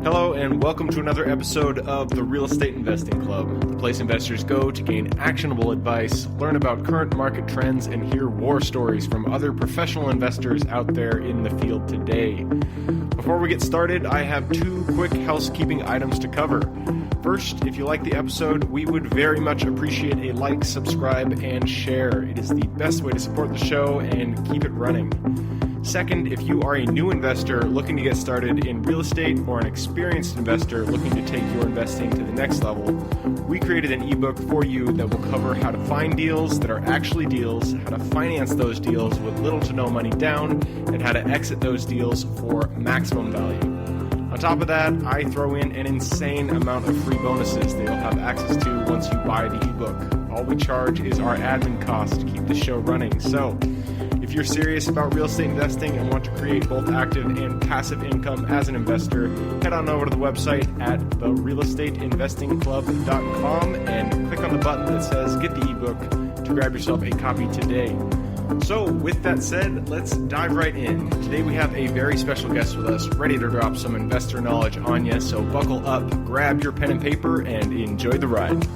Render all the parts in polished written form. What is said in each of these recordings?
Hello and welcome to another episode of the Real Estate Investing Club, the place investors go to gain actionable advice, learn about current market trends, and hear war stories from other professional investors out there in the field today. Before we get started, I have two quick housekeeping items to cover. First, if you like the episode, we would very much appreciate a like, subscribe, and share. It is the best way to support the show and keep it running. Second, if you are a new investor looking to get started in real estate or an experienced investor looking to take your investing to the next level, we created an ebook for you that will cover how to find deals that are actually deals, how to finance those deals with little to no money down, and how to exit those deals for maximum value. On top of that, I throw in an insane amount of free bonuses that you'll have access to once you buy the ebook. All we charge is our admin cost to keep the show running. So, if you're serious about real estate investing and want to create both active and passive income as an investor, head on over to the website at therealestateinvestingclub.com and click on the button that says Get the ebook to grab yourself a copy today. So with that said, let's dive right in. Today we have a very special guest with us, ready to drop some investor knowledge on you. So buckle up, grab your pen and paper, and enjoy the ride.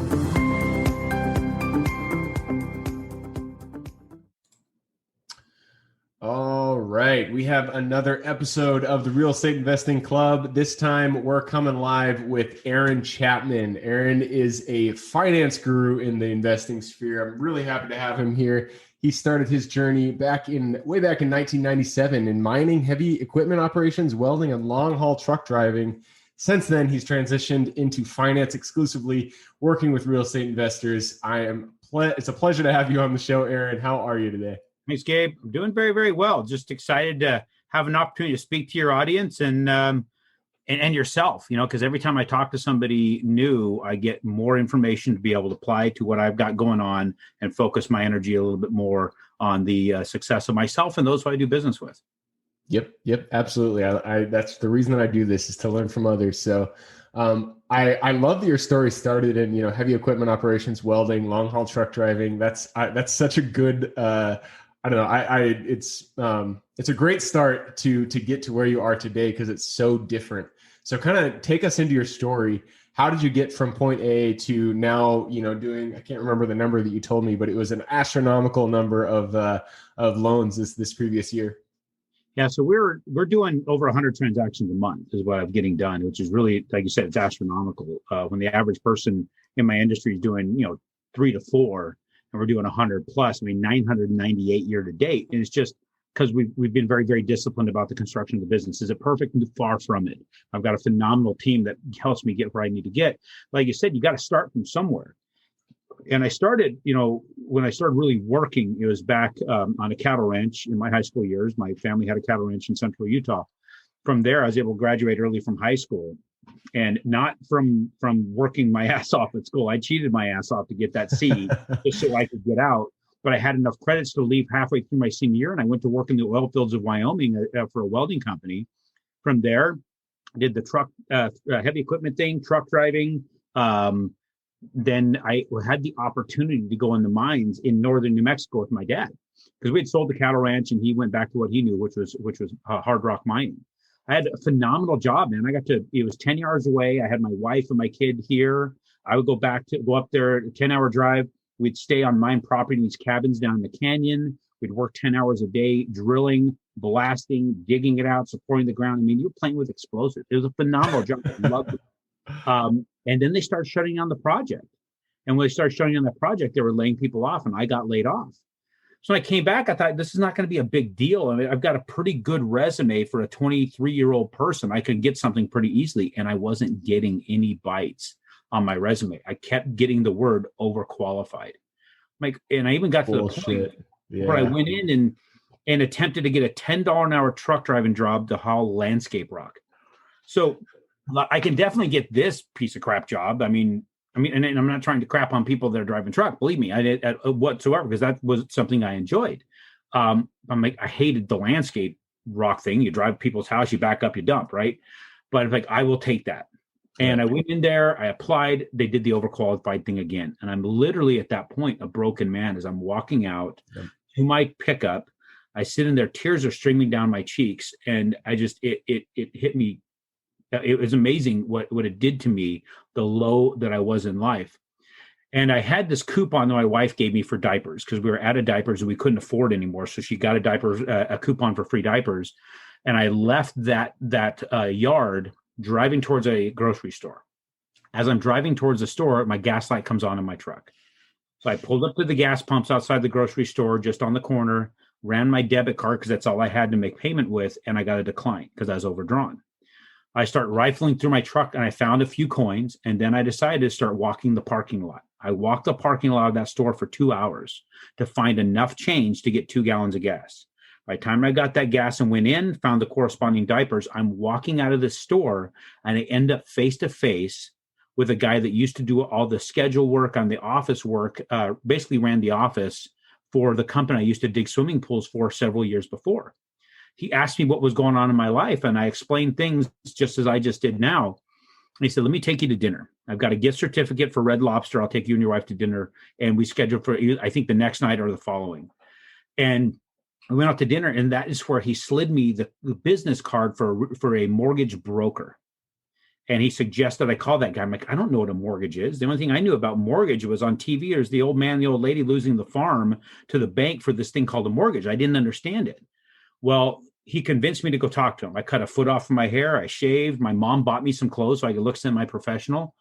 All right, we have another episode of the Real Estate Investing Club. This time we're coming live with Aaron Chapman. Aaron is a finance guru in the investing sphere. I'm really happy to have him here. He started his journey way back in 1997 in mining, heavy equipment operations, welding, and long-haul truck driving. Since then, he's transitioned into finance exclusively, working with real estate investors. It's a pleasure to have you on the show, Aaron. How are you today? Thanks, Gabe. I'm doing very, very well. Just excited to have an opportunity to speak to your audience and yourself, because every time I talk to somebody new, I get more information to be able to apply to what I've got going on and focus my energy a little bit more on the success of myself and those who I do business with. Yep, absolutely. That's the reason that I do this, is to learn from others. So I love that your story started in, heavy equipment operations, welding, long haul truck driving. That's such a good, I don't know. It's a great start to get to where you are today, because it's so different. So kind of take us into your story. How did you get from point A to now, doing, I can't remember the number that you told me, but it was an astronomical number of loans this previous year. Yeah. So we're doing over 100 transactions a month is what I'm getting done, which is really, like you said, it's astronomical. When the average person in my industry is doing, 3 to 4, and we're doing 100 plus, 998 year to date. And it's just because we've been very, very disciplined about the construction of the business. Is it perfect? Far from it. I've got a phenomenal team that helps me get where I need to get. Like you said, you got to start from somewhere. And I started, when I started really working, it was back on a cattle ranch in my high school years. My family had a cattle ranch in central Utah. From there, I was able to graduate early from high school. And not from working my ass off at school. I cheated my ass off to get that C just so I could get out. But I had enough credits to leave halfway through my senior year, and I went to work in the oil fields of Wyoming for a welding company. From there, I did the truck, heavy equipment thing, truck driving. Then I had the opportunity to go in the mines in northern New Mexico with my dad, because we had sold the cattle ranch, and he went back to what he knew, which was hard rock mining. I had a phenomenal job, man. It was 10 hours away. I had my wife and my kid here. I would go up there, a 10-hour drive. We'd stay on mine property in these cabins down in the canyon. We'd work 10 hours a day, drilling, blasting, digging it out, supporting the ground. You're playing with explosives. It was a phenomenal job. I loved it. And then they started shutting down the project. And when they started shutting down the project, they were laying people off, and I got laid off. So when I came back, I thought, this is not going to be a big deal. I've got a pretty good resume for a 23-year-old person. I could get something pretty easily, and I wasn't getting any bites on my resume. I kept getting the word overqualified. And I even got to the point where I went in and attempted to get a $10 an hour truck driving job to haul landscape rock. So I can definitely get this piece of crap job. And I'm not trying to crap on people that are driving truck. Believe me, I did whatsoever, because that was something I enjoyed. I hated the landscape rock thing. You drive people's house, you back up, you dump, right? But I will take that. And I went in there, I applied, they did the overqualified thing again. And I'm literally at that point, a broken man, as I'm walking out to my pickup. I sit in there, tears are streaming down my cheeks. And I just, it hit me It was amazing what it did to me, the low that I was in life. And I had this coupon that my wife gave me for diapers because we were out of diapers and we couldn't afford anymore. So she got a coupon for free diapers. And I left that yard driving towards a grocery store. As I'm driving towards the store, my gas light comes on in my truck. So I pulled up to the gas pumps outside the grocery store, just on the corner, ran my debit card because that's all I had to make payment with. And I got a decline because I was overdrawn. I start rifling through my truck and I found a few coins. And then I decided to start walking the parking lot. I walked the parking lot of that store for 2 hours to find enough change to get 2 gallons of gas. By the time I got that gas and went in, found the corresponding diapers, I'm walking out of the store and I end up face to face with a guy that used to do all the schedule work on the office work, basically ran the office for the company I used to dig swimming pools for several years before. He asked me what was going on in my life, and I explained things just as I just did now. And he said, let me take you to dinner. I've got a gift certificate for Red Lobster. I'll take you and your wife to dinner. And we scheduled for, I think, the next night or the following. And we went out to dinner, and that is where he slid me the business card for a mortgage broker. And he suggested I call that guy. I'm like, I don't know what a mortgage is. The only thing I knew about mortgage was on TV. There's the old man, the old lady losing the farm to the bank for this thing called a mortgage. I didn't understand it. Well, he convinced me to go talk to him. I cut a foot off from my hair. I shaved. My mom bought me some clothes so I could look semi-professional.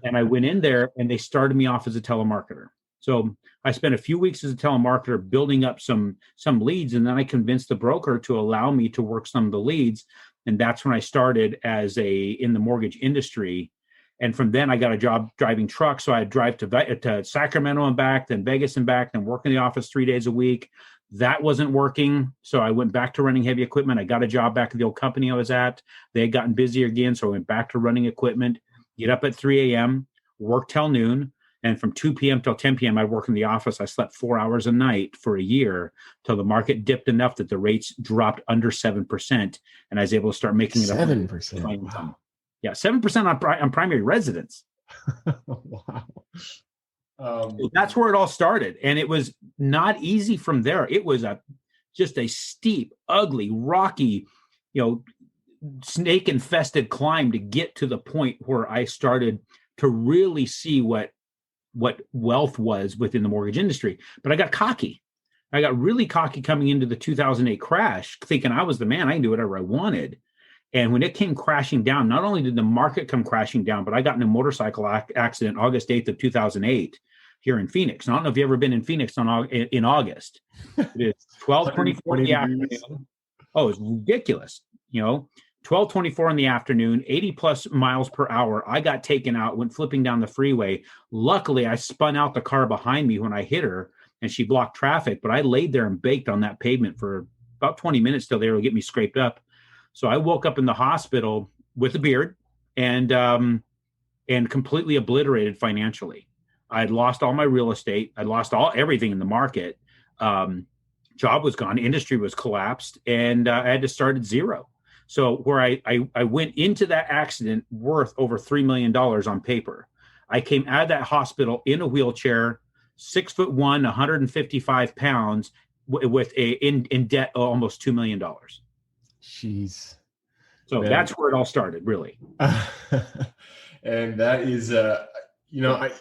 And I went in there and they started me off as a telemarketer. So I spent a few weeks as a telemarketer building up some leads. And then I convinced the broker to allow me to work some of the leads. And that's when I started in the mortgage industry. And from then I got a job driving trucks. So I'd drive to Sacramento and back, then Vegas and back, then work in the office 3 days a week. That wasn't working. So I went back to running heavy equipment. I got a job back at the old company I was at. They had gotten busier again. So I went back to running equipment, get up at 3 a.m., work till noon. And from 2 p.m. till 10 p.m., I'd work in the office. I slept 4 hours a night for a year till the market dipped enough that the rates dropped under 7%. And I was able to start making it 7%. Wow. Yeah, 7% on primary residence. Wow. So that's where it all started. And it was not easy from there. It was just a steep, ugly, rocky, snake infested climb to get to the point where I started to really see what wealth was within the mortgage industry. But I got cocky. I got really cocky coming into the 2008 crash, thinking I was the man. I can do whatever I wanted. And when it came crashing down, not only did the market come crashing down, but I got in a motorcycle accident August 8th of 2008 here in Phoenix. And I don't know if you've ever been in Phoenix in August. It's 12:24 in the afternoon. Oh, it's ridiculous. 12:24 in the afternoon, 80 plus miles per hour. I got taken out, went flipping down the freeway. Luckily, I spun out the car behind me when I hit her and she blocked traffic. But I laid there and baked on that pavement for about 20 minutes till they were getting me scraped up. So I woke up in the hospital with a beard and completely obliterated financially. I'd lost all my real estate. I lost everything in the market. Job was gone. Industry was collapsed. And I had to start at zero. So where I went into that accident worth over $3 million on paper. I came out of that hospital in a wheelchair, 6'1", 155 pounds, with in debt almost $2 million. Jeez. So man, that's where it all started, really. And that is,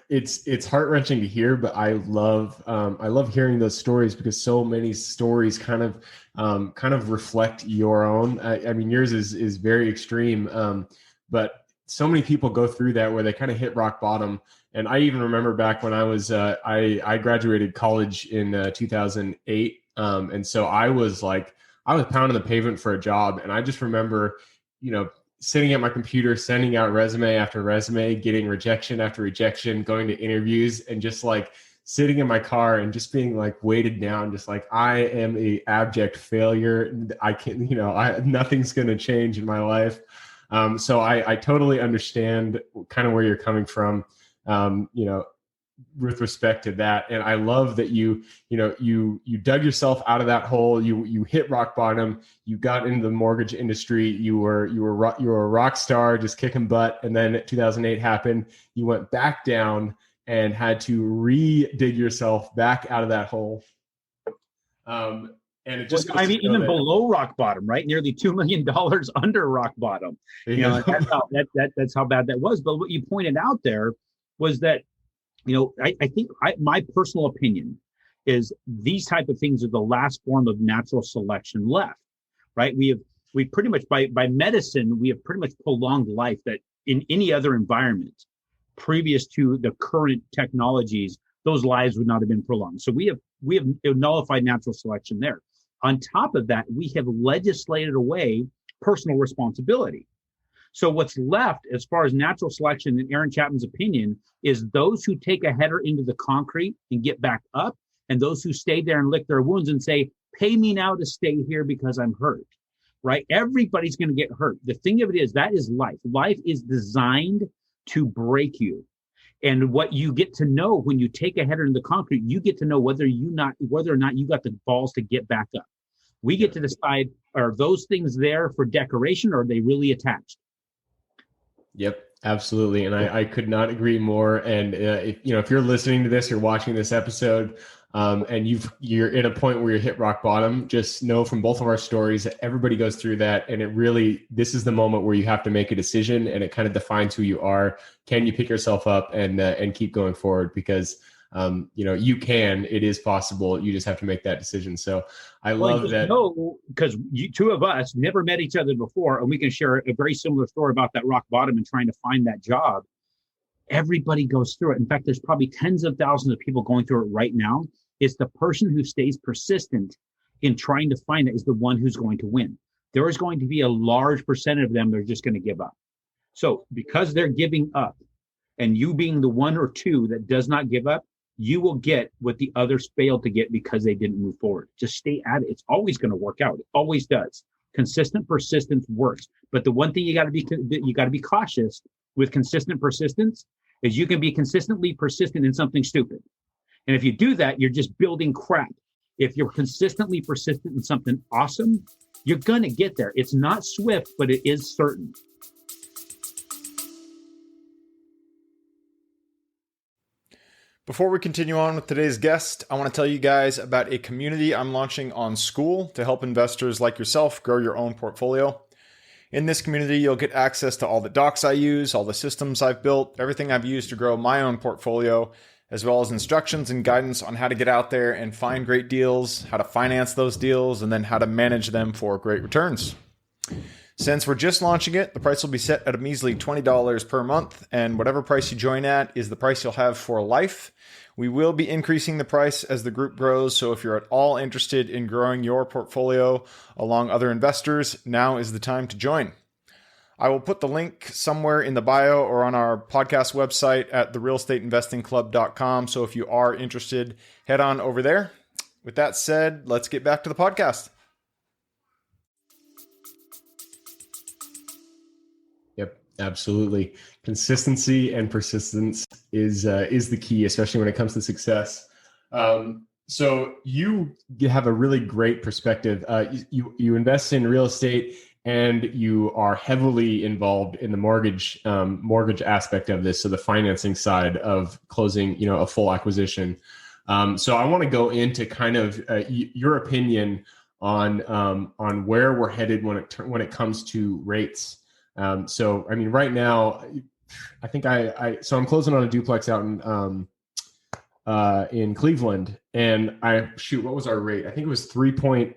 it's heart-wrenching to hear, but I love hearing those stories because so many stories kind of reflect your own. I mean, yours is very extreme, but so many people go through that where they kind of hit rock bottom. And I even remember back when I was, I graduated college in 2008. And so I was pounding the pavement for a job. And I just remember, sitting at my computer, sending out resume after resume, getting rejection after rejection, going to interviews, and just sitting in my car and just being weighted down, just I am a abject failure. I can't, nothing's going to change in my life. So I totally understand kind of where you're coming from, with respect to that. And I love that you dug yourself out of that hole. You hit rock bottom. You got into the mortgage industry. You were a rock star, just kicking butt. And then 2008 happened. You went back down and had to re-dig yourself back out of that hole. And it just I mean, even below rock bottom, right? Nearly $2 million under rock bottom. You know, that's how bad that was. But what you pointed out there was that, I think my personal opinion is these type of things are the last form of natural selection left, right? We pretty much by medicine, we have pretty much prolonged life that in any other environment previous to the current technologies, those lives would not have been prolonged. So we have nullified natural selection there. On top of that, we have legislated away personal responsibility. So what's left as far as natural selection, in Aaron Chapman's opinion, is those who take a header into the concrete and get back up, and those who stay there and lick their wounds and say, pay me now to stay here because I'm hurt, right? Everybody's going to get hurt. The thing of it is, that is life. Life is designed to break you. And what you get to know when you take a header in the concrete, you get to know whether or not you got the balls to get back up. We get to decide, are those things there for decoration or are they really attached? Yep, absolutely. And I could not agree more. And if you're listening to this or watching this episode, and you're in a point where you hit rock bottom, just know from both of our stories that everybody goes through that. And this is the moment where you have to make a decision, and it kind of defines who you are. Can you pick yourself up and keep going forward? Because you can, it is possible. You just have to make that decision. So I love that. Because two of us never met each other before, and we can share a very similar story about that rock bottom and trying to find that job. Everybody goes through it. In fact, there's probably tens of thousands of people going through it right now. It's the person who stays persistent in trying to find it is the one who's going to win. There is going to be a large percentage of them that are just going to give up. So because they're giving up, and you being the one or two that does not give up, you will get what the others failed to get because they didn't move forward. Just stay at it. It's always going to work out. It always does. Consistent persistence works. But the one thing you got to be cautious with consistent persistence is you can be consistently persistent in something stupid. And if you do that, you're just building crap. If you're consistently persistent in something awesome, you're going to get there. It's not swift, but it is certain. Before we continue on with today's guest, I want to tell you guys about a community I'm launching on School to help investors like yourself grow your own portfolio. In this community, you'll get access to all the docs I use, all the systems I've built, everything I've used to grow my own portfolio, as well as instructions and guidance on how to get out there and find great deals, how to finance those deals, and then how to manage them for great returns. Since we're just launching it, the price will be set at a measly $20 per month, and whatever price you join at is the price you'll have for life. We will be increasing the price as the group grows, so if you're at all interested in growing your portfolio along other investors, now is the time to join. I will put the link somewhere in the bio or on our podcast website at therealestateinvestingclub.com, so if you are interested, head on over there. With that said, let's get back to the podcast. Yep, absolutely. Consistency and persistence is the key, especially when it comes to success. So you have a really great perspective. You invest in real estate, and you are heavily involved in the mortgage aspect of this, so the financing side of closing, a full acquisition. So I want to go into kind of your opinion on where we're headed when it comes to rates. So I mean, right now, I think so I'm closing on a duplex out in Cleveland, and what was our rate? I think it was 3.17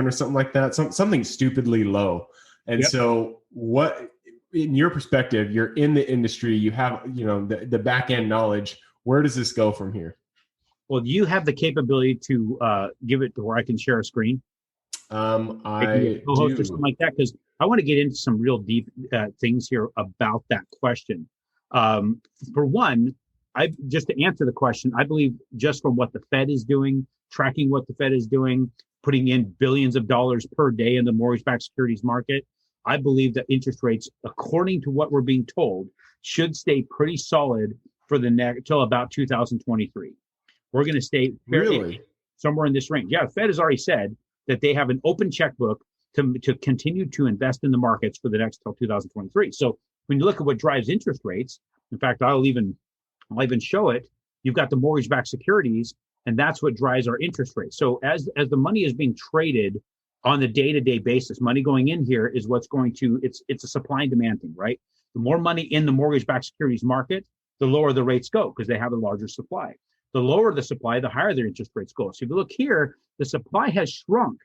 or something like that. Something stupidly low. And yep. So what, in your perspective, you're in the industry, you have, the back end knowledge. Where does this go from here? Well, do you have the capability to give it to where I can share a screen? I do. Or something like that, because I want to get into some real deep things here about that question. For one, just to answer the question, I believe just from what the Fed is doing, tracking what the Fed is doing, putting in billions of dollars per day in the mortgage-backed securities market, I believe that interest rates, according to what we're being told, should stay pretty solid for the next till about 2023. We're going to stay fairly somewhere in this range. Yeah, the Fed has already said that they have an open checkbook to continue to invest in the markets for the next till 2023. So when you look at what drives interest rates, in fact, I'll even show it. You've got the mortgage-backed securities And that's what drives our interest rate. So as the money is being traded on the day-to-day basis, money going in here is what's going to, it's a supply and demand thing, right? The more money in the mortgage-backed securities market, the lower the rates go because they have a larger supply. The lower the supply, the higher their interest rates go. So if you look here, the supply has shrunk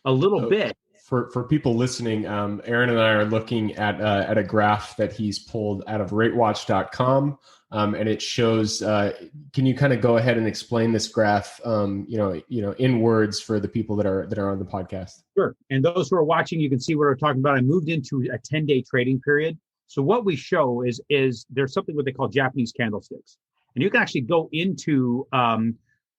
a little bit. For people listening, Aaron and I are looking at a graph that he's pulled out of ratewatch.com, and it shows. Can you kind of go ahead and explain this graph, in words for the people that are on the podcast? Sure. And those who are watching, you can see what we're talking about. I moved into a 10-day trading period. So what we show is there's something what they call Japanese candlesticks, and you can actually go into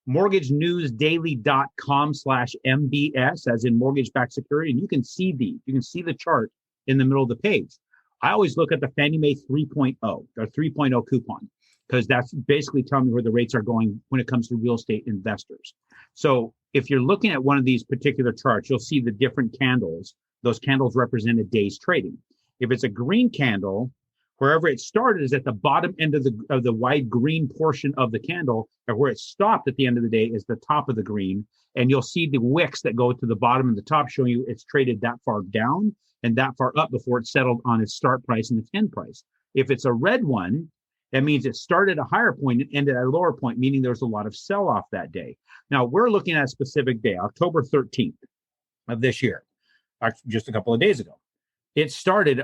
mortgagenewsdaily.com/MBS, as in mortgage-backed security, and you can see the chart in the middle of the page. I always look at the Fannie Mae 3.0 or 3.0 coupon, because that's basically telling me where the rates are going when it comes to real estate investors. So if you're looking at one of these particular charts, you'll see the different candles. Those candles represent a day's trading. If it's a green candle, wherever it started is at the bottom end of the wide green portion of the candle, and where it stopped at the end of the day is the top of the green. And you'll see the wicks that go to the bottom and the top, showing you it's traded that far down and that far up before it settled on its start price and its end price. If it's a red one, that means it started at a higher point and ended at a lower point, meaning there's a lot of sell-off that day. Now, we're looking at a specific day, October 13th of this year, just a couple of days ago. It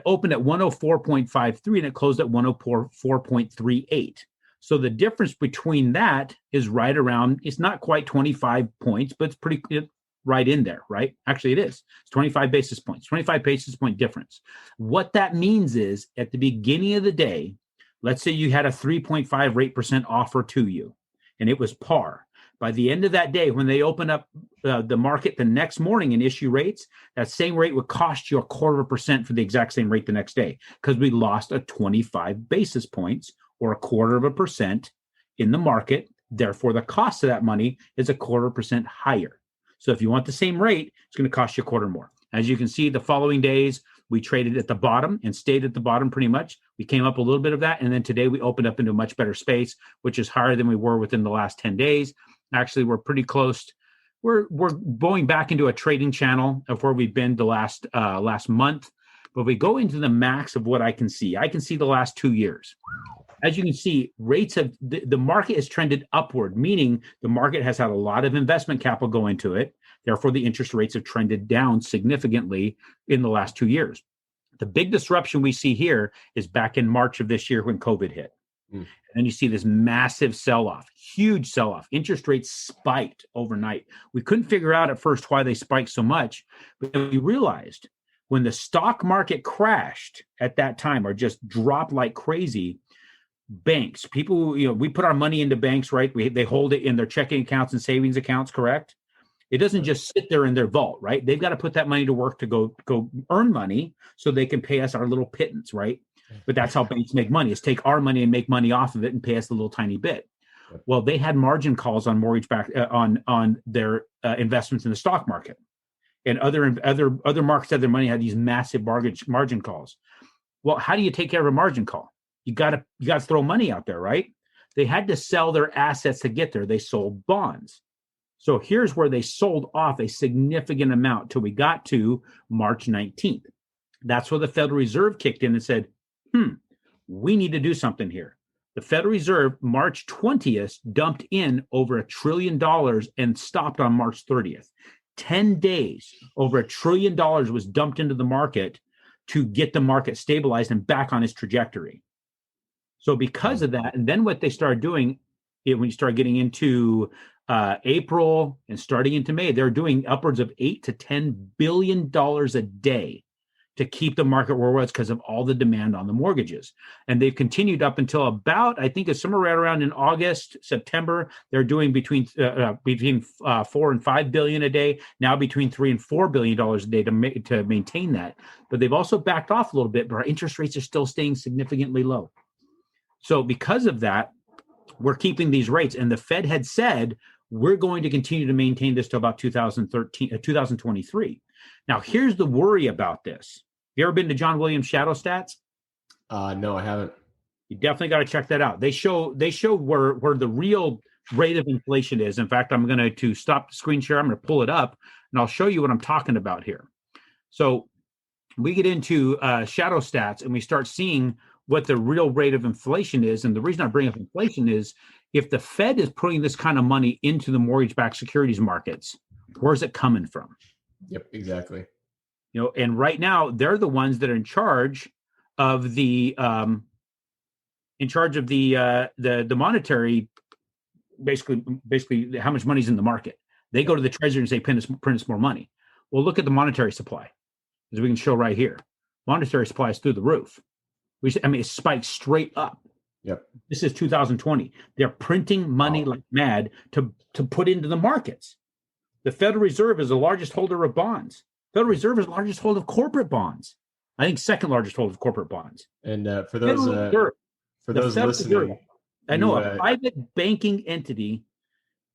opened at 104.53 and it closed at 104.38. So the difference between that is right around, it's not quite 25 points, but it's pretty right in there, right? Actually, it is. It's 25 basis points, 25 basis point difference. What that means is at the beginning of the day, let's say you had a 3.5 rate percent offer to you and it was par. By the end of that day, when they open up the market the next morning and issue rates, that same rate would cost you 0.25% for the exact same rate the next day, because we lost a 25 basis points or 0.25% in the market. Therefore, the cost of that money is 0.25% higher. So if you want the same rate, it's going to cost you a quarter more. As you can see, the following days, we traded at the bottom and stayed at the bottom pretty much. We came up a little bit of that. And then today we opened up into a much better space, which is higher than we were within the last 10 days. Actually, we're pretty close. We're going back into a trading channel of where we've been the last month. But we go into the max of what I can see. I can see the last 2 years. As you can see, rates have the market has trended upward, meaning the market has had a lot of investment capital go into it. Therefore, the interest rates have trended down significantly in the last 2 years. The big disruption we see here is back in March of this year when COVID hit. And then you see this massive sell-off, huge sell-off. Interest rates spiked overnight. We couldn't figure out at first why they spiked so much, but we realized when the stock market crashed at that time or just dropped like crazy, banks, people, we put our money into banks, right? They hold it in their checking accounts and savings accounts, correct? It doesn't just sit there in their vault, right? They've got to put that money to work to go earn money so they can pay us our little pittance, right? But that's how banks make money, is take our money and make money off of it and pay us a little tiny bit. Well, they had margin calls on mortgage back on their investments in the stock market, and other markets that their money had these massive margin calls. Well, how do you take care of a margin call? You got to throw money out there, right? They had to sell their assets to get there. They sold bonds. So here's where they sold off a significant amount till we got to March 19th. That's where the Federal Reserve kicked in and said, we need to do something here. The Federal Reserve, March 20th, dumped in over $1 trillion and stopped on March 30th. 10 days, over $1 trillion was dumped into the market to get the market stabilized and back on its trajectory. So because of that, and then what they started doing, when you start getting into April and starting into May, they're doing upwards of $8 to $10 billion a day to keep the market where it was because of all the demand on the mortgages. And they've continued up until about, I think it's somewhere right around in August, September, they're doing between 4 and 5 billion a day, now between $3 and $4 billion a day to maintain that. But they've also backed off a little bit, but our interest rates are still staying significantly low. So because of that, we're keeping these rates. And the Fed had said, we're going to continue to maintain this to about 2023. Now, here's the worry about this. You ever been to John Williams' Shadow Stats? No, I haven't. You definitely got to check that out. They show where the real rate of inflation is. In fact, I'm going to stop the screen share. I'm going to pull it up, and I'll show you what I'm talking about here. So we get into shadow stats, and we start seeing what the real rate of inflation is. And the reason I bring up inflation is if the Fed is putting this kind of money into the mortgage-backed securities markets, where's it coming from? Yep, exactly. And right now they're the ones that are in charge of the monetary, basically how much money's in the market. They go to the Treasury and say, print us more money. Well, look at the monetary supply, as we can show right here. Monetary supply is through the roof. It spiked straight up. Yep. This is 2020. They're printing money like mad to put into the markets. The Federal Reserve is the largest holder of bonds. Federal Reserve is the largest holder of corporate bonds. I think second largest holder of corporate bonds. And for those listening, I know a private banking entity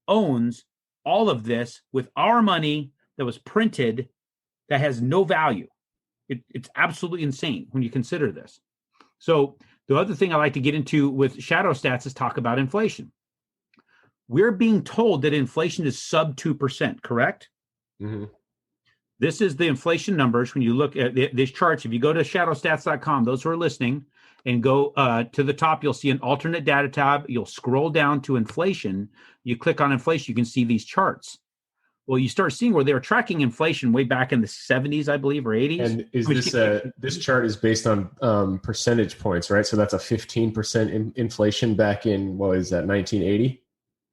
owns all of this with our money that was printed that has no value. It's absolutely insane when you consider this. So the other thing I like to get into with shadow stats is talk about inflation. We're being told that inflation is sub 2%, correct? Mm-hmm. This is the inflation numbers. When you look at these charts, if you go to shadowstats.com, those who are listening, and go to the top, you'll see an alternate data tab. You'll scroll down to inflation. You click on inflation, you can see these charts. Well, you start seeing where they were tracking inflation way back in the 70s, I believe, or 80s. And is this chart is based on percentage points, right? So that's a 15% inflation back in, what is that, 1980?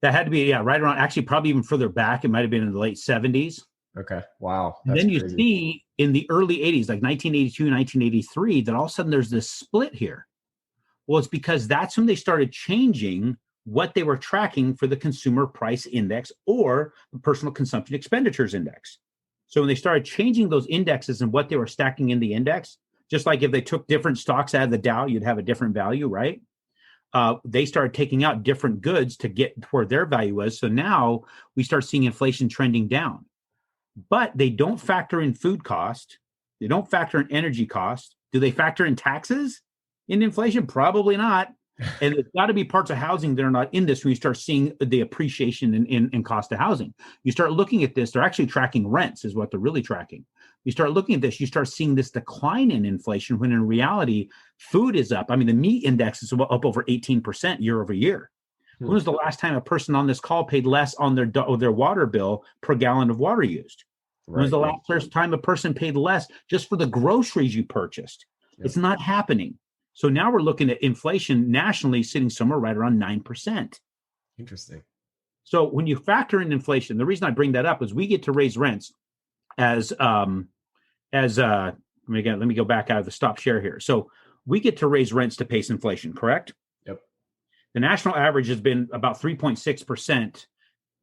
That had to be, right around, actually probably even further back. It might have been in the late 70s. Okay, wow. And then you see in the early 80s, like 1982, 1983, that all of a sudden there's this split here. Well, it's because that's when they started changing what they were tracking for the consumer price index or the personal consumption expenditures index. So when they started changing those indexes and what they were stacking in the index, just like if they took different stocks out of the Dow, you'd have a different value, right? They started taking out different goods to get where their value was. So now we start seeing inflation trending down. But they don't factor in food cost. They don't factor in energy cost. Do they factor in taxes in inflation? Probably not. And there's got to be parts of housing that are not in this when you start seeing the appreciation in cost of housing. You start looking at this, they're actually tracking rents is what they're really tracking. You start looking at this, you start seeing this decline in inflation when in reality, food is up. I mean, the meat index is up over 18% year over year. When was the last time a person on this call paid less on their water bill per gallon of water used? When was the last time a person paid less just for the groceries you purchased? Yep. It's not happening. So now we're looking at inflation nationally sitting somewhere right around 9%. Interesting. So when you factor in inflation, the reason I bring that up is we get to raise rents let me go back out of the stop share here. So we get to raise rents to pace inflation, correct? Yep. The national average has been about 3.6%.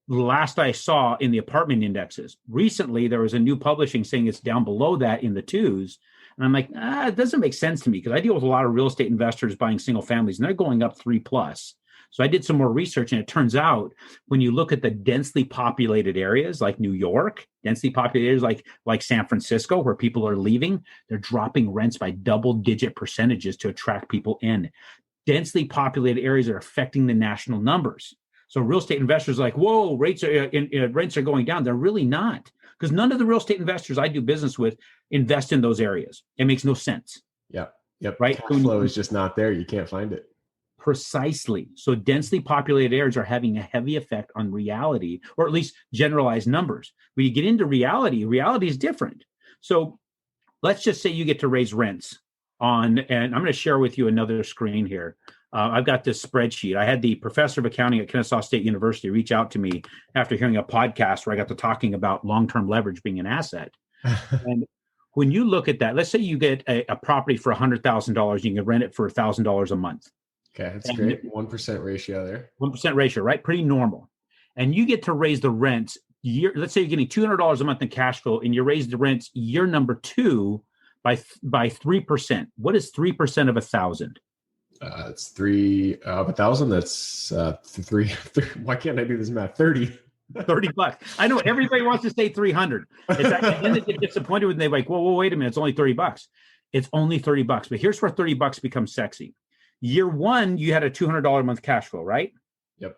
The last I saw in the apartment indexes. Recently, there was a new publishing saying it's down below that in the twos. And I'm like, it doesn't make sense to me because I deal with a lot of real estate investors buying single families and they're going up 3+. So I did some more research and it turns out when you look at the densely populated areas like New York, densely populated areas like San Francisco, where people are leaving, they're dropping rents by double-digit percentages to attract people in. Densely populated areas are affecting the national numbers. So real estate investors are like, whoa, rents are going down. They're really not, because none of the real estate investors I do business with invest in those areas. It makes no sense. Yep. Right. Cash flow is just not there. You can't find it. Precisely. So densely populated areas are having a heavy effect on reality, or at least generalized numbers. When you get into reality is different. So let's just say you get to raise rents and I'm going to share with you another screen here. I've got this spreadsheet. I had the professor of accounting at Kennesaw State University reach out to me after hearing a podcast where I got to talking about long-term leverage being an asset. And when you look at that, let's say you get a property for $100,000, you can rent it for $1,000 a month. Okay, that's great. 1% ratio there. 1% ratio, right? Pretty normal. And you get to raise the rents let's say you're getting $200 a month in cash flow and you raise the rents year number 2 by 3%. What is 3% of 1,000? It's 3 of 1,000. That's three. Why can't I do this math? 30. $30. I know everybody wants to say 300. It's actually, then they get disappointed when they're like, whoa, wait a minute. It's only $30. It's only $30. But here's where $30 becomes sexy. Year 1, you had a $200 a month cash flow, right? Yep.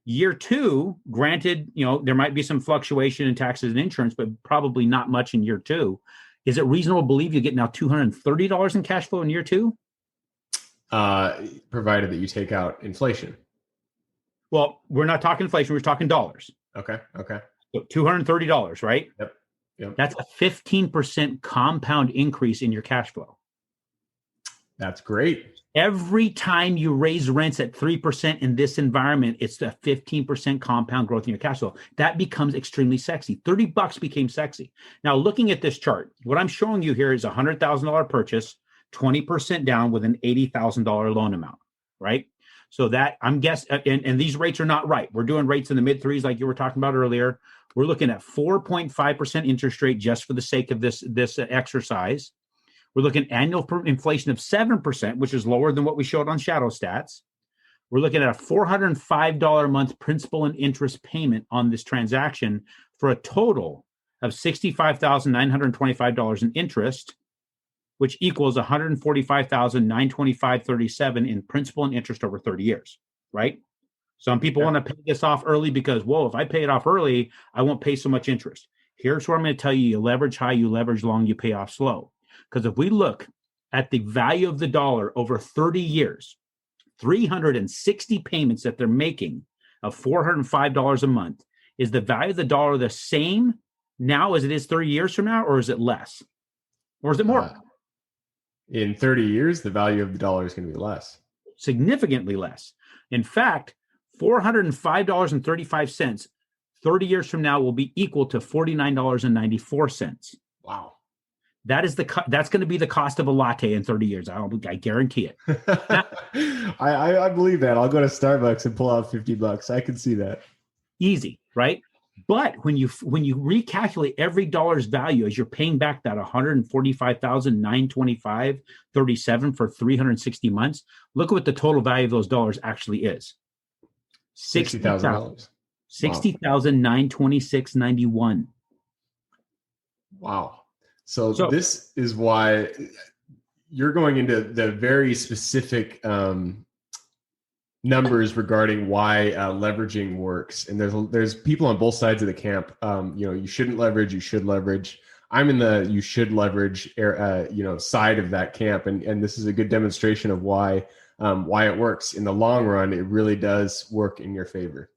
Year two, granted, there might be some fluctuation in taxes and insurance, but probably not much in year two. Is it reasonable to believe you get now $230 in cash flow in year two? Provided that you take out inflation. Well, we're not talking inflation. We're talking dollars. Okay. So $230, right? Yep. That's a 15% compound increase in your cash flow. That's great. Every time you raise rents at 3% in this environment, it's a 15% compound growth in your cash flow. That becomes extremely sexy. $30 became sexy. Now, looking at this chart, what I'm showing you here is a $100,000 purchase, 20% down with an $80,000 loan amount, right? So that I'm guessing, and these rates are not right. We're doing rates in the mid threes like you were talking about earlier. We're looking at 4.5% interest rate just for the sake of this exercise. We're looking at annual inflation of 7%, which is lower than what we showed on Shadow Stats. We're looking at a $405 a month principal and interest payment on this transaction for a total of $65,925 in interest, which equals $145,925.37 in principal and interest over 30 years, right? Some people want to pay this off early because, whoa, if I pay it off early, I won't pay so much interest. Here's where I'm going to tell you, you leverage high, you leverage long, you pay off slow. Because if we look at the value of the dollar over 30 years, 360 payments that they're making of $405 a month, is the value of the dollar the same now as it is 30 years from now, or is it less? Or is it more? In 30 years, the value of the dollar is going to be less. Significantly less. In fact, $405.35, 30 years from now will be equal to $49.94. Wow. That's going to be the cost of a latte in 30 years. I guarantee it. I believe that. I'll go to Starbucks and pull out $50. I can see that. Easy, right? But when you recalculate every dollar's value as you're paying back that $145,925.37 for 360 months, look at what the total value of those dollars actually is. $60,000. $60,926.91. Wow. So this is why you're going into the very specific numbers regarding why leveraging works. And there's people on both sides of the camp. You shouldn't leverage, you should leverage. I'm in the you should leverage side of that camp. And this is a good demonstration of why it works. In the long run, it really does work in your favor.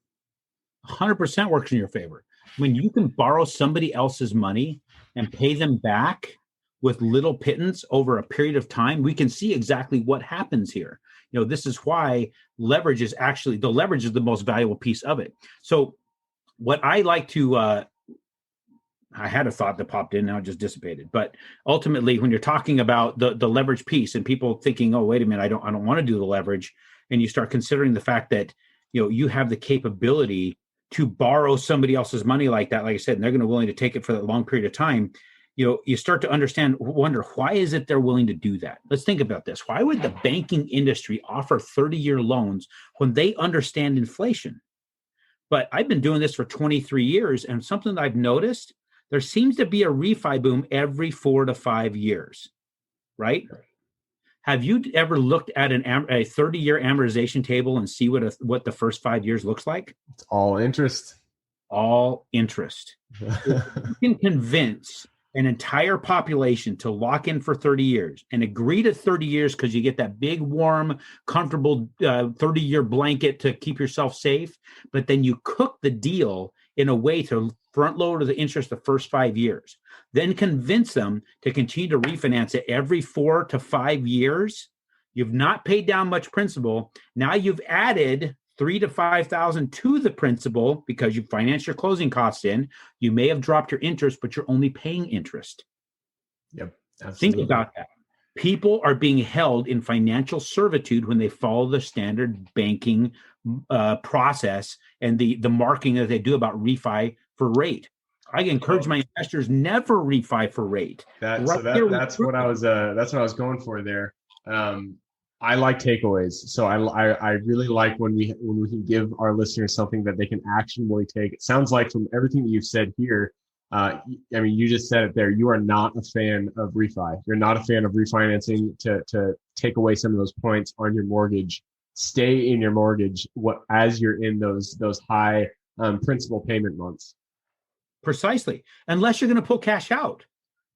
100% works in your favor. When you can borrow somebody else's money and pay them back with little pittance over a period of time, we can see exactly what happens here. This is why leverage is the most valuable piece of it. So what I like to, I had a thought that popped in, now it just dissipated. But ultimately, when you're talking about the leverage piece and people thinking, oh, wait a minute, I don't want to do the leverage. And you start considering the fact that, you have the capability to borrow somebody else's money like that, like I said, and they're going to be willing to take it for that long period of time, you start to wonder, why is it they're willing to do that? Let's think about this. Why would the banking industry offer 30-year loans when they understand inflation? But I've been doing this for 23 years, and something that I've noticed, there seems to be a refi boom every 4 to 5 years, right? Have you ever looked at a 30-year amortization table and see what the first 5 years looks like? It's all interest. All interest. If you can convince an entire population to lock in for 30 years and agree to 30 years because you get that big, warm, comfortable 30-year blanket to keep yourself safe, but then you cook the deal in a way to front load the interest the first 5 years, then convince them to continue to refinance it every 4 to 5 years. You've not paid down much principal. Now you've added $3,000 to $5,000 to the principal because you financed your closing costs in. You may have dropped your interest, but you're only paying interest. Yep. Absolutely. Think about that. People are being held in financial servitude when they follow the standard banking process and the marking that they do about refi for rate. I encourage my investors never refi for rate. That's what I was going for there. I like takeaways. So I really like when we can give our listeners something that they can actionably take. It sounds like from everything that you've said here, you just said it there. You are not a fan of refi. You're not a fan of refinancing to take away some of those points on your mortgage stay in your mortgage as you're in those high principal payment months. Precisely. Unless you're going to pull cash out.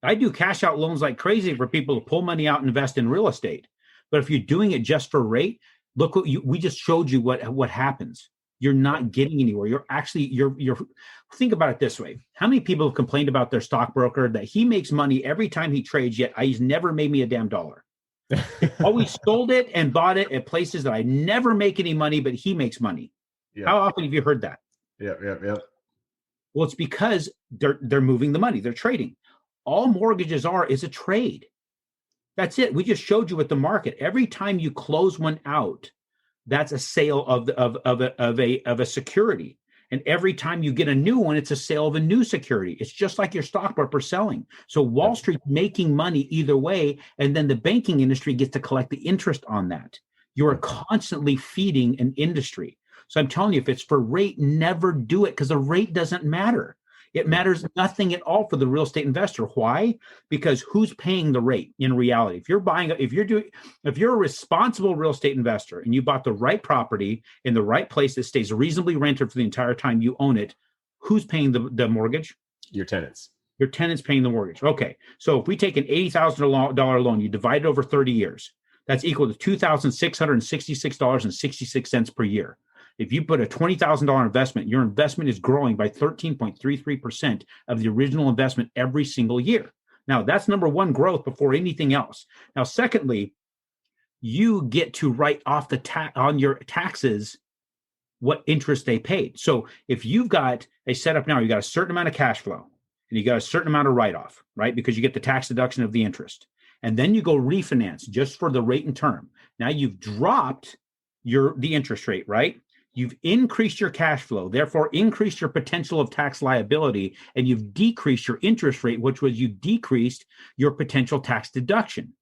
I do cash out loans like crazy for people to pull money out and invest in real estate. But if you're doing it just for rate, look what we just showed you what happens. You're not getting anywhere. You're think about it this way. How many people have complained about their stockbroker that he makes money every time he trades, yet he's never made me a damn dollar? Always sold it and bought it at places that I never make any money, but he makes money. Yeah. How often have you heard that? Yeah. Well, it's because they're moving the money. They're trading. All mortgages is a trade. That's it. We just showed you with the market. Every time you close one out, that's a sale of a security. And every time you get a new one, it's a sale of a new security. It's just like your stockbroker selling. So Wall Street making money either way, and then the banking industry gets to collect the interest on that. You are constantly feeding an industry. So I'm telling you, if it's for rate, never do it, because the rate doesn't matter. It matters nothing at all for the real estate investor. Why? Because who's paying the rate in reality? If you're a responsible real estate investor and you bought the right property in the right place that stays reasonably rented for the entire time you own it, who's paying the mortgage? Your tenants. Your tenant's paying the mortgage. Okay. So if we take an $80,000 loan, you divide it over 30 years, that's equal to $2,666.66 per year. If you put a $20,000 investment, your investment is growing by 13.33% of the original investment every single year. Now, that's number one, growth before anything else. Now, secondly, you get to write off on your taxes what interest they paid. So if you've got a setup now, you got a certain amount of cash flow and you got a certain amount of write-off, right? Because you get the tax deduction of the interest. And then you go refinance just for the rate and term. Now you've dropped the interest rate, right? You've increased your cash flow, therefore increased your potential of tax liability, and you've decreased your interest rate, which was you decreased your potential tax deduction.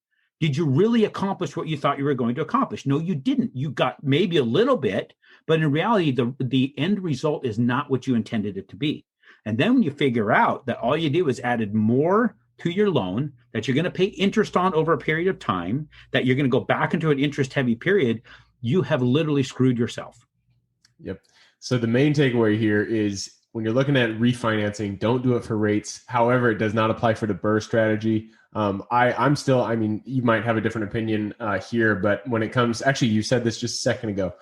Did you really accomplish what you thought you were going to accomplish? No, you didn't. You got maybe a little bit, but in reality, the end result is not what you intended it to be. And then when you figure out that all you do is added more to your loan, that you're going to pay interest on over a period of time, that you're going to go back into an interest-heavy period, you have literally screwed yourself. Yep. So the main takeaway here is when you're looking at refinancing, don't do it for rates. However, it does not apply for the BRRRR strategy. You might have a different opinion here, but when it comes, actually, you said this just a second ago,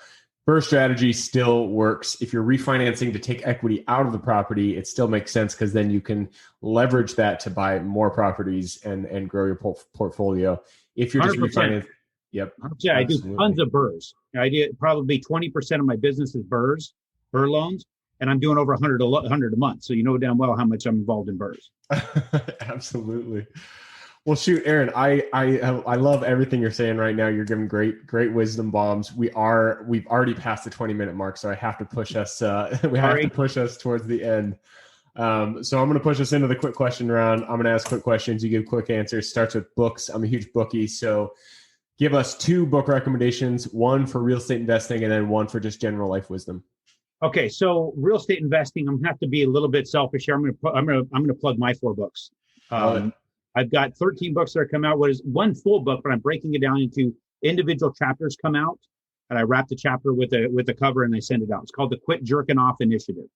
BRRRR strategy still works. If you're refinancing to take equity out of the property, it still makes sense because then you can leverage that to buy more properties and grow your portfolio. If you're just 100%. refinancing. Yep. Yeah, I do tons of BRRRRs. I did probably 20% of my business is BRRRRs, BRRRR loans, and I'm doing over 100 a month. So you know damn well how much I'm involved in BRRRRs. Absolutely. Well, shoot, Aaron, I love everything you're saying right now. You're giving great wisdom bombs. We've already passed the 20-minute mark, so I have to push us. We have to push us towards the end. So I'm going to push us into the quick question round. I'm going to ask quick questions. You give quick answers. Starts with books. I'm a huge bookie, so give us 2 book recommendations, one for real estate investing and then one for just general life wisdom. Okay, so real estate investing, I'm going to have to be a little bit selfish here. I'm going to plug my 4 books. I've got 13 books that are coming out. What is one full book, but I'm breaking it down into individual chapters come out, and I wrap the chapter with a cover and I send it out. It's called the Quit Jerking Off Initiative.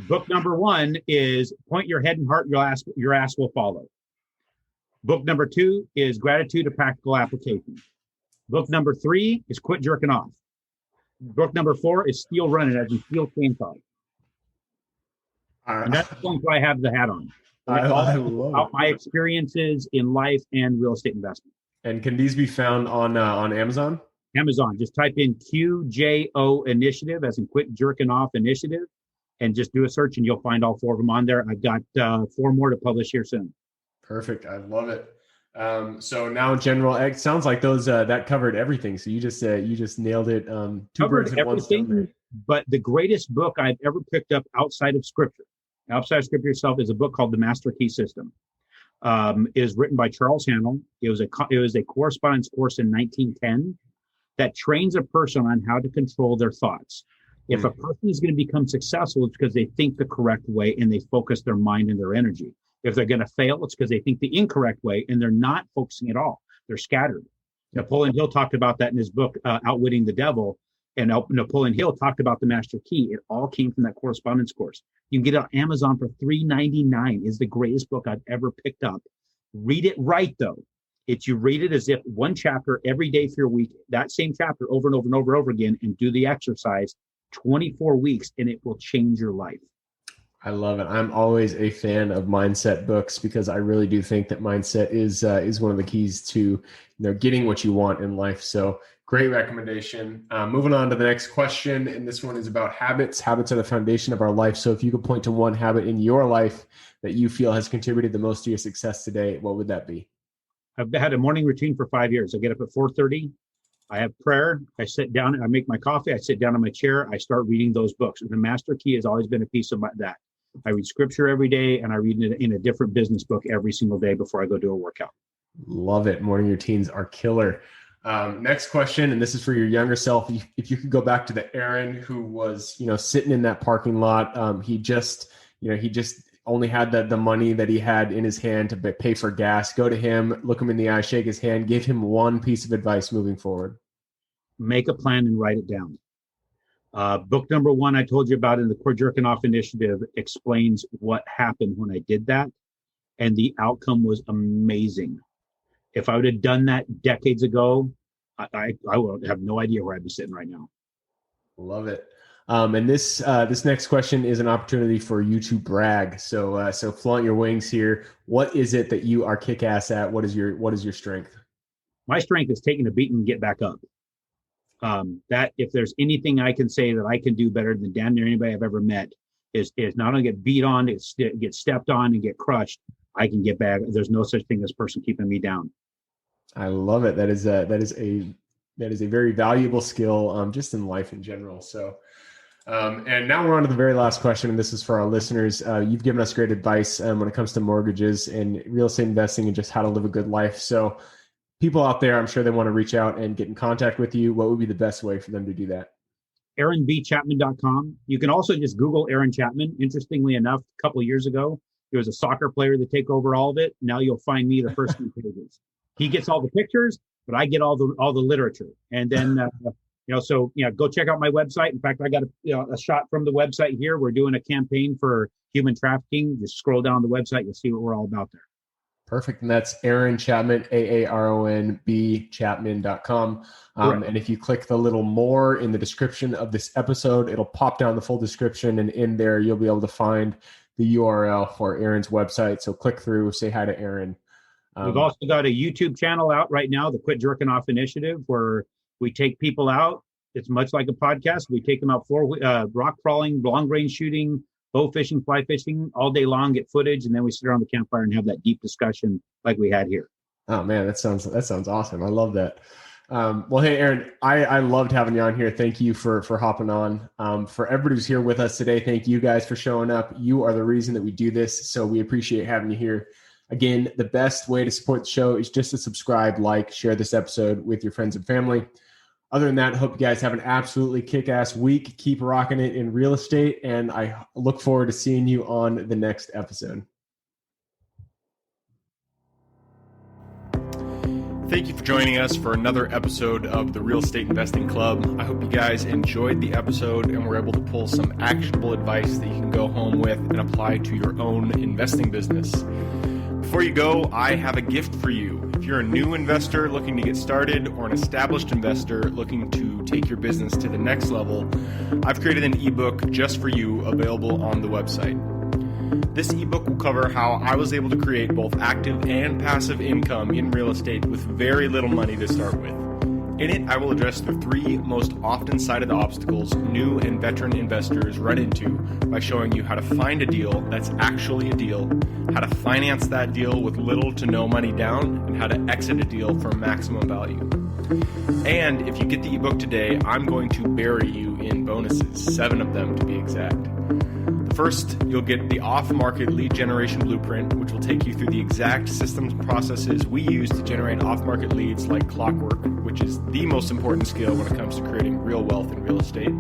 Book number 1 is Point Your Head and Heart, Your Ass Will Follow. Book number 2 is Gratitude, a Practical Application. Book number 3 is Quit Jerking Off. Book number 4 is Steel Running, as in Steel Chainsaw. And that's the point where I have the hat on. I love my experiences in life and real estate investment. And can these be found on Amazon? Amazon. Just type in QJO Initiative, as in Quit Jerking Off Initiative, and just do a search and you'll find all 4 of them on there. I've got 4 more to publish here soon. Perfect. I love it. So now general, it sounds like those that covered everything. So you just nailed it. 2 birds in one stone. But the greatest book I've ever picked up outside of Scripture itself, is a book called The Master Key System. It is written by Charles Handel. It was a correspondence course in 1910 that trains a person on how to control their thoughts. If a person is going to become successful, it's because they think the correct way and they focus their mind and their energy. If they're going to fail, it's because they think the incorrect way and they're not focusing at all. They're scattered. Napoleon Hill talked about that in his book, Outwitting the Devil. And Napoleon Hill talked about the master key. It all came from that correspondence course. You can get it on Amazon for $3.99. It's the greatest book I've ever picked up. Read it right, though. You read it as if one chapter every day for your week, that same chapter over and over and over and over again, and do the exercise 24 weeks, and it will change your life. I love it. I'm always a fan of mindset books because I really do think that mindset is one of the keys to getting what you want in life. So great recommendation. Moving on to the next question, and this one is about habits. Habits are the foundation of our life. So if you could point to one habit in your life that you feel has contributed the most to your success today, what would that be? I've had a morning routine for 5 years. I get up at 4:30. I have prayer. I sit down. I make my coffee. I sit down in my chair. I start reading those books. And the master key has always been a piece of that. I read scripture every day, and I read it in a different business book every single day before I go do a workout. Love it. Morning routines are killer. Next question, and this is for your younger self. If you could go back to the Aaron who was, sitting in that parking lot, he just only had the money that he had in his hand to pay for gas. Go to him, look him in the eye, shake his hand, give him one piece of advice moving forward. Make a plan and write it down. Book number 1 I told you about in the Quit Jerking Off Initiative explains what happened when I did that, and the outcome was amazing. If I would have done that decades ago, I would have no idea where I'd be sitting right now. Love it. And this next question is an opportunity for you to brag. So flaunt your wings here. What is it that you are kick-ass at? What is your strength? My strength is taking a beating and get back up. That if there's anything I can say that I can do better than damn near anybody I've ever met is not only get beat on, get stepped on and get crushed. I can get back. There's no such thing as a person keeping me down. I love it. That is a very valuable skill, just in life in general. So, and now we're on to the very last question, and this is for our listeners. You've given us great advice when it comes to mortgages and real estate investing and just how to live a good life. So people out there, I'm sure they want to reach out and get in contact with you. What would be the best way for them to do that? AaronBChapman.com. You can also just Google Aaron Chapman. Interestingly enough, a couple of years ago, there was a soccer player that take over all of it. Now you'll find me the first few pages. He gets all the pictures, but I get all the literature. And then, go check out my website. In fact, I got a shot from the website here. We're doing a campaign for human trafficking. Just scroll down the website. You'll see what we're all about there. Perfect. And that's Aaron Chapman, AARONB Chapman.com. And if you click the little more in the description of this episode, it'll pop down the full description. And in there, you'll be able to find the URL for Aaron's website. So click through, say hi to Aaron. We've also got a YouTube channel out right now, the Quit Jerking Off Initiative, where we take people out. It's much like a podcast. We take them out for rock crawling, long range shooting, bow fishing, fly fishing all day long, get footage, and then we sit around the campfire and have that deep discussion like we had here. Oh man, that sounds awesome. I love that. Well, hey, Aaron, I loved having you on here. Thank you for hopping on. For everybody who's here with us today, thank you guys for showing up. You are the reason that we do this, so we appreciate having you here. Again, the best way to support the show is just to subscribe, like, share this episode with your friends and family. Other than that, I hope you guys have an absolutely kick-ass week. Keep rocking it in real estate, and I look forward to seeing you on the next episode. Thank you for joining us for another episode of the Real Estate Investing Club. I hope you guys enjoyed the episode and were able to pull some actionable advice that you can go home with and apply to your own investing business. Before you go, I have a gift for you. If you're a new investor looking to get started or an established investor looking to take your business to the next level, I've created an ebook just for you available on the website. This ebook will cover how I was able to create both active and passive income in real estate with very little money to start with. In it, I will address the 3 most often cited obstacles new and veteran investors run into by showing you how to find a deal that's actually a deal, how to finance that deal with little to no money down, and how to exit a deal for maximum value. And if you get the ebook today, I'm going to bury you in bonuses, 7 of them to be exact. First, you'll get the off-market lead generation blueprint, which will take you through the exact systems and processes we use to generate off-market leads like clockwork, which is the most important skill when it comes to creating real wealth in real estate.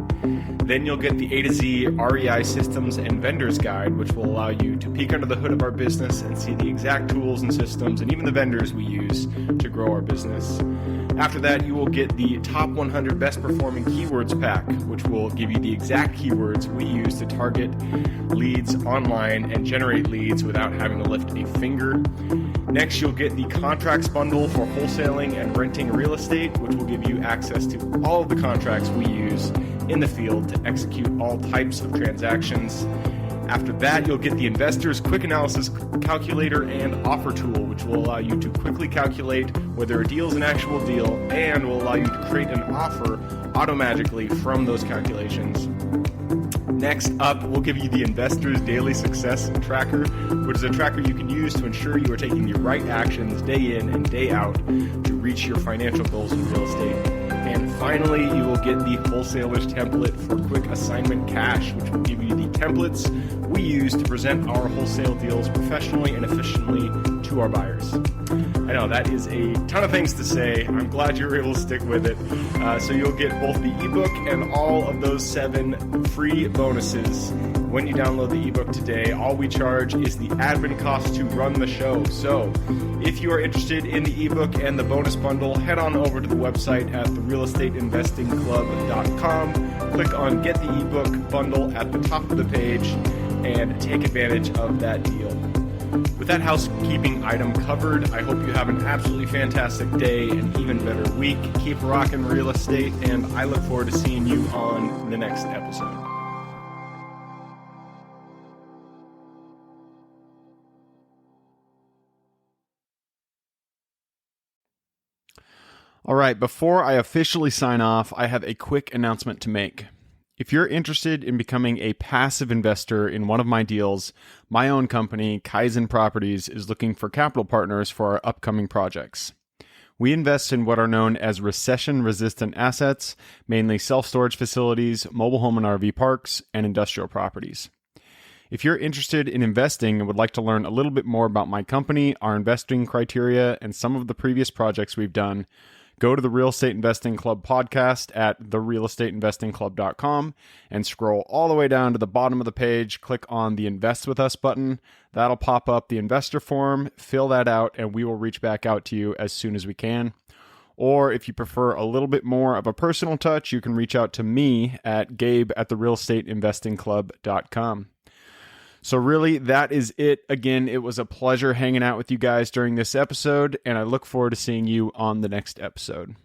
Then you'll get the A to Z REI systems and vendors guide, which will allow you to peek under the hood of our business and see the exact tools and systems and even the vendors we use to grow our business. After that, you will get the top 100 best performing keywords pack, which will give you the exact keywords we use to target leads online and generate leads without having to lift a finger. Next, you'll get the contracts bundle for wholesaling and renting real estate, which will give you access to all of the contracts we use in the field to execute all types of transactions. After that, you'll get the Investor's Quick Analysis Calculator and Offer Tool, which will allow you to quickly calculate whether a deal is an actual deal and will allow you to create an offer automatically from those calculations. Next up, we'll give you the Investor's Daily Success Tracker, which is a tracker you can use to ensure you are taking the right actions day in and day out to reach your financial goals in real estate. And finally, you will get the Wholesaler's Template for Quick Assignment Cash, which will give you the templates we use to present our wholesale deals professionally and efficiently to our buyers. I know that is a ton of things to say. I'm glad you were able to stick with it. So you'll get both the ebook and all of those 7 free bonuses when you download the ebook today. All we charge is the admin cost to run the show. So if you are interested in the ebook and the bonus bundle, head on over to the website at therealestateinvestingclub.com. Click on Get the Ebook Bundle at the top of the page and take advantage of that deal. With that housekeeping item covered, I hope you have an absolutely fantastic day and even better week. Keep rocking real estate, and I look forward to seeing you on the next episode. All right, before I officially sign off, I have a quick announcement to make. If you're interested in becoming a passive investor in one of my deals, my own company, Kaizen Properties, is looking for capital partners for our upcoming projects. We invest in what are known as recession-resistant assets, mainly self-storage facilities, mobile home and RV parks, and industrial properties. If you're interested in investing and would like to learn a little bit more about my company, our investing criteria, and some of the previous projects we've done, go to the Real Estate Investing Club podcast at therealestateinvestingclub.com and scroll all the way down to the bottom of the page. Click on the Invest With Us button. That'll pop up the investor form. Fill that out, and we will reach back out to you as soon as we can. Or if you prefer a little bit more of a personal touch, you can reach out to me at gabe@therealestateinvestingclub.com. So really, that is it. Again, it was a pleasure hanging out with you guys during this episode, and I look forward to seeing you on the next episode.